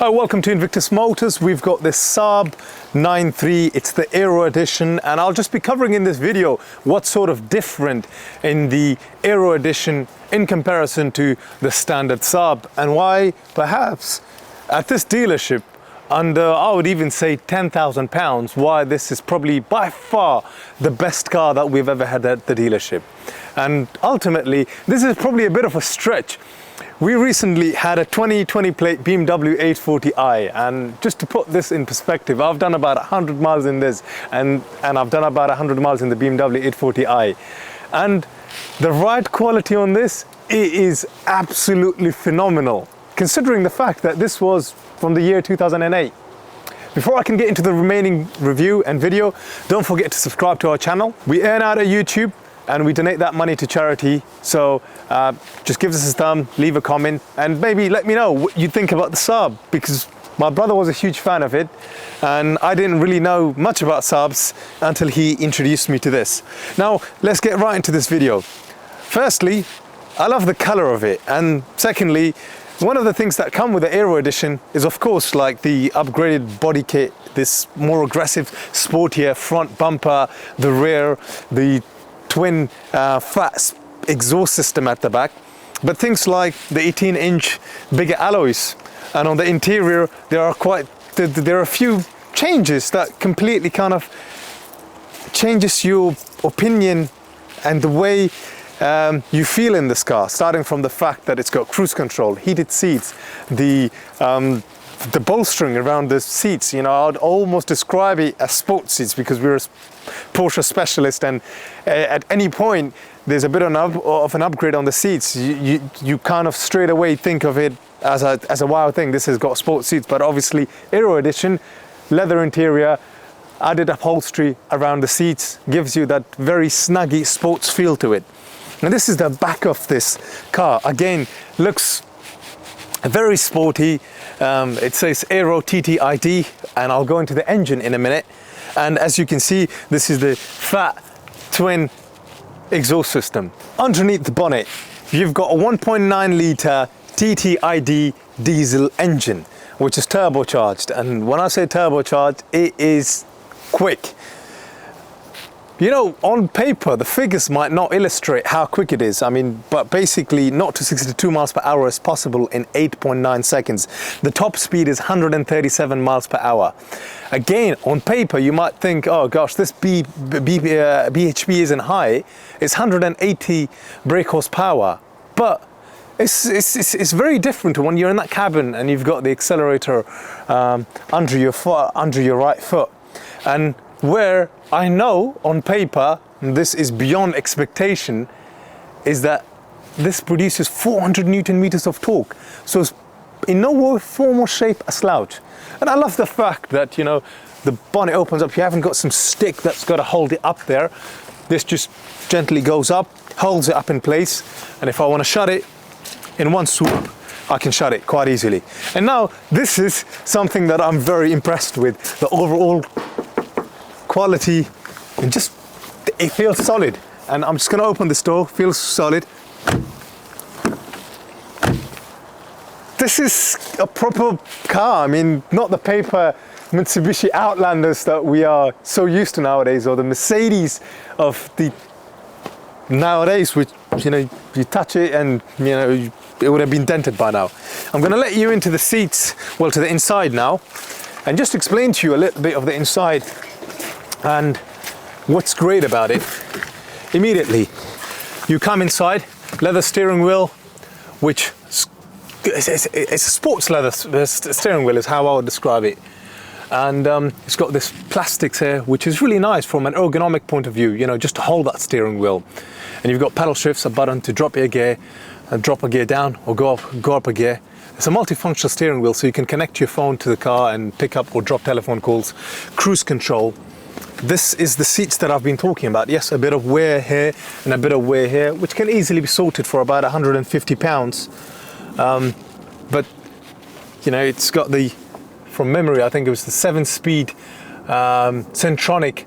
Hi, welcome to Invictus Motors. We've got this Saab 9.3, it's the Aero Edition, and I'll just be covering in this video what's sort of different in the Aero Edition in comparison to the standard Saab, and why perhaps at this dealership under, I would even say £10,000, why this is probably by far the best car that we've ever had at the dealership. And ultimately, this is probably a bit of a stretch. We recently had a 2020 plate BMW 840i, and just to put this in perspective, I've done about 100 miles in this, and I've done about 100 miles in the BMW 840i. And the ride quality on this, it is absolutely phenomenal, considering the fact that this was from the year 2008. Before I can get into the remaining review and video, don't forget to subscribe to our channel. We earn out of YouTube, and we donate that money to charity. So just give us a thumb, leave a comment, and maybe let me know what you think about the Saab, because my brother was a huge fan of it and I didn't really know much about Saabs until he introduced me to this. Now let's get right into this video. Firstly, I love the color of it, and secondly, one of the things that come with the Aero Edition is of course like the upgraded body kit, this more aggressive, sportier front bumper, the rear, the twin fat exhaust system at the back, but things like the 18-inch bigger alloys, and on the interior there are a few changes that completely kind of changes your opinion and the way you feel in this car, starting from the fact that it's got cruise control, heated seats, the bolstering around the seats. You know, I'd almost describe it as sports seats because we're a Porsche specialist, and at any point there's a bit of an upgrade on the seats. You kind of straight away think of it as a wow thing. This has got sports seats, but obviously Aero Edition, leather interior, added upholstery around the seats, gives you that very snuggy sports feel to it. And this is the back of this car. Again, looks very sporty. It says Aero TTID, and I'll go into the engine in a minute. And as you can see, this is the fat twin exhaust system. Underneath the bonnet, you've got a 1.9 litre TTID diesel engine, which is turbocharged. And when I say turbocharged, it is quick. You know, on paper, the figures might not illustrate how quick it is. I mean, but basically 0 to 62 miles per hour is possible in 8.9 seconds. The top speed is 137 miles per hour. Again, on paper, you might think, oh gosh, this BHP isn't high. It's 180 brake horsepower. But it's very different when you're in that cabin and you've got the accelerator under your right foot. And where I know on paper this is beyond expectation is that this produces 400 Newton meters of torque. So it's in no form or shape a slouch. And I love the fact that, you know, the bonnet opens up. You haven't got some stick that's got to hold it up there. This just gently goes up, holds it up in place. And if I want to shut it in one swoop, I can shut it quite easily. And now this is something that I'm very impressed with, the overall quality, and just it feels solid. And I'm just going to open this door. Feels solid. This is a proper car. I mean, not the paper Mitsubishi Outlanders that we are so used to nowadays, or the Mercedes of the nowadays, which, you know, you touch it and, you know, it would have been dented by now. I'm going to let you into the seats, well, to the inside now, and just explain to you a little bit of the inside and what's great about it. Immediately you come inside, leather steering wheel, which it's a sports leather steering wheel is how I would describe it. And it's got this plastics here, which is really nice from an ergonomic point of view, you know, just to hold that steering wheel. And you've got pedal shifts, a button to drop your gear, drop a gear down, or go up a gear. It's a multifunctional steering wheel, so you can connect your phone to the car and pick up or drop telephone calls. Cruise control. This is the seats that I've been talking about. Yes, a bit of wear here and a bit of wear here, which can easily be sorted for about £150. But, you know, it's got the, from memory, I think it was the 7-speed Centronic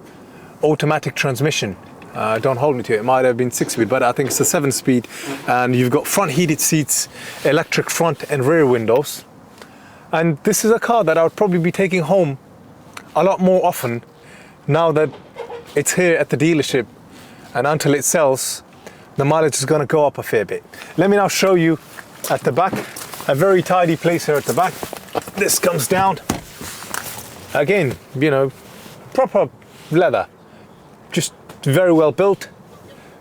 automatic transmission. Don't hold me to it, it might have been 6-speed, but I think it's a 7-speed. And you've got front heated seats, electric front and rear windows. And this is a car that I would probably be taking home a lot more often now that it's here at the dealership, and until it sells, the mileage is going to go up a fair bit. Let me now show you at the back. A very tidy place here at the back. This comes down. Again, you know, proper leather. Just very well built.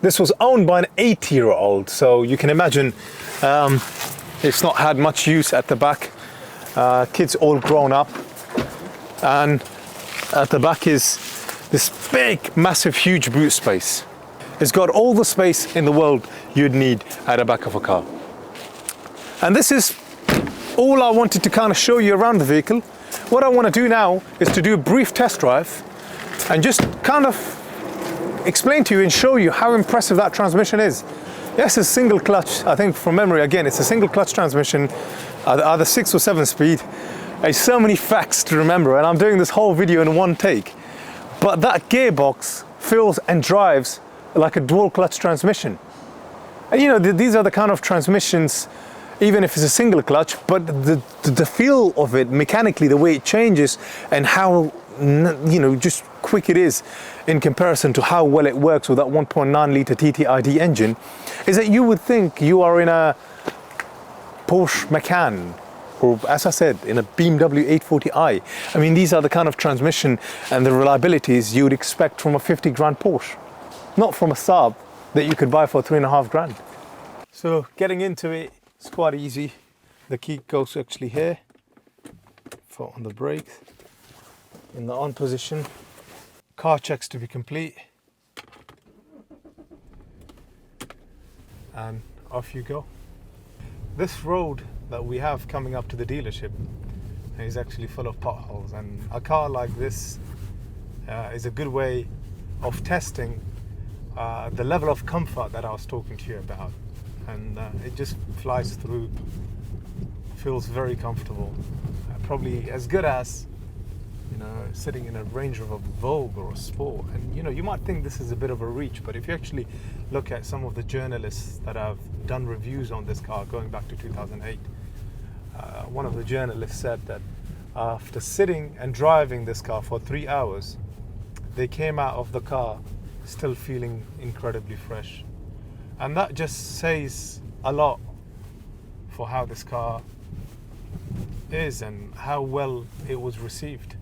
This was owned by an 80-year-old, so you can imagine it's not had much use at the back. Kids all grown up. And at the back is this big, massive, huge boot space. It's got all the space in the world you'd need at the back of a car. And this is all I wanted to kind of show you around the vehicle. What I want to do now is to do a brief test drive and just kind of explain to you and show you how impressive that transmission is. Yes, it's single clutch. I think from memory, again, it's a single clutch transmission, either 6 or 7 speed. There's so many facts to remember, and I'm doing this whole video in one take. But that gearbox feels and drives like a dual clutch transmission. And you know, these are the kind of transmissions, even if it's a single clutch, but the feel of it mechanically, the way it changes and how, you know, just quick it is in comparison to how well it works with that 1.9 litre TTID engine, is that you would think you are in a Porsche Macan, or as I said, in a BMW 840i. I mean, these are the kind of transmission and the reliabilities you would expect from a 50 grand Porsche, not from a Saab that you could buy for 3.5 grand. So getting into it, it's quite easy. The key goes actually here, foot on the brake, in the on position. Car checks to be complete. And off you go. This road that we have coming up to the dealership is actually full of potholes, and a car like this is a good way of testing the level of comfort that I was talking to you about. And it just flies through, feels very comfortable, probably as good as, you know, sitting in a Range Rover Vogue or a Sport. And you know, you might think this is a bit of a reach, but if you actually look at some of the journalists that have done reviews on this car going back to 2008, one of the journalists said that after sitting and driving this car for 3 hours, they came out of the car still feeling incredibly fresh. And that just says a lot for how this car is and how well it was received.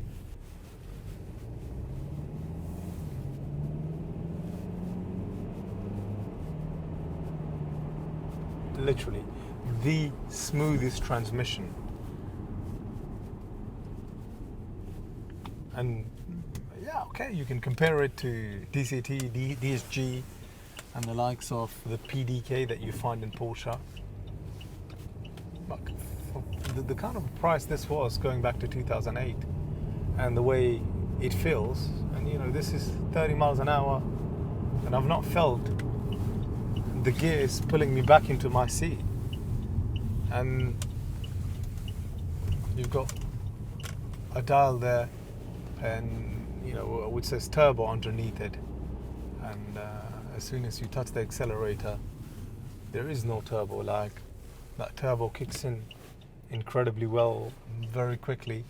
Literally the smoothest transmission. And yeah, okay, you can compare it to DCT, DSG, and the likes of the PDK that you find in Porsche. But the kind of price this was going back to 2008, and the way it feels, and you know, this is 30 miles an hour, and I've not felt the gears pulling me back into my seat. And you've got a dial there, and you know, which says turbo underneath it, and as soon as you touch the accelerator, there is no turbo lag. That turbo kicks in incredibly well, very quickly.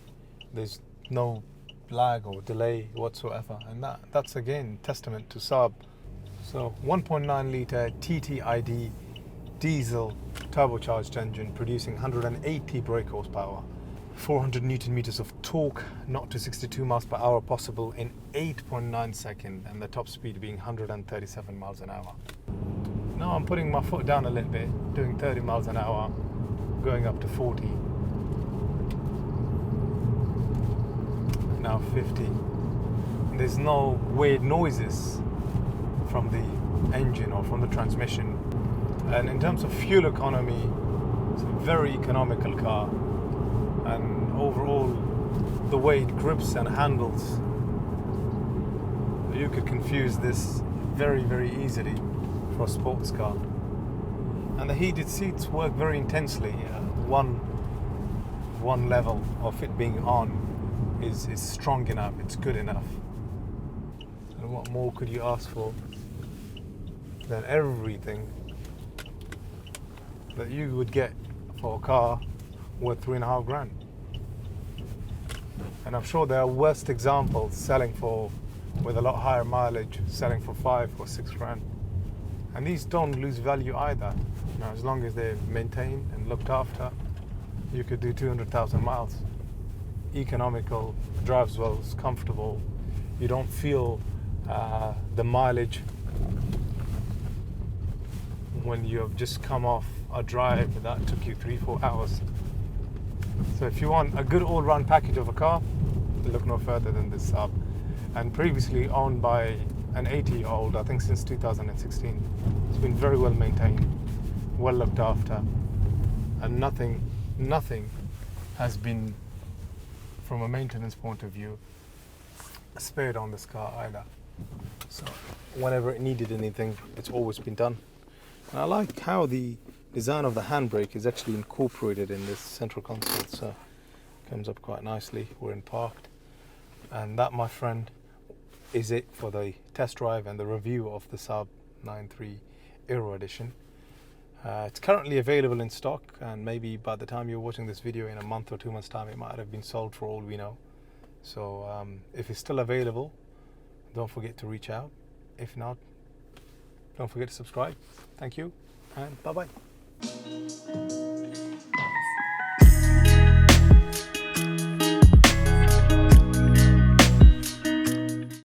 There's no lag or delay whatsoever, and that's again testament to Saab. So 1.9 litre TTID diesel turbocharged engine producing 180 brake horsepower, 400 Newton meters of torque, 0 to 62 miles per hour possible in 8.9 seconds, and the top speed being 137 miles an hour. Now I'm putting my foot down a little bit, doing 30 miles an hour, going up to 40. Now 50. There's no weird noises from the engine or from the transmission. And in terms of fuel economy, it's a very economical car. And overall, the way it grips and handles, you could confuse this very, very easily for a sports car. And the heated seats work very intensely. One level of it being on is strong enough, it's good enough. And what more could you ask for than everything that you would get for a car worth 3.5 grand? And I'm sure there are worst examples selling for, with a lot higher mileage, selling for 5 or 6 grand. And these don't lose value either. You know, as long as they're maintained and looked after, you could do 200,000 miles. Economical, drives well, it's comfortable. You don't feel the mileage when you have just come off a drive that took you 3-4 hours. So if you want a good all-round package of a car, look no further than this Saab. And previously owned by an 80-year-old, I think since 2016. It's been very well maintained, well looked after, and nothing has been, from a maintenance point of view, spared on this car either. So whenever it needed anything, it's always been done. And I like how the design of the handbrake is actually incorporated in this central console, so it comes up quite nicely. We're in parked, and that, my friend, is it for the test drive and the review of the Saab 9.3 Aero Edition. It's currently available in stock, and maybe by the time you're watching this video in a month or 2 months time, it might have been sold for all we know. So if it's still available, don't forget to reach out. If not, don't forget to subscribe. Thank you, and bye-bye.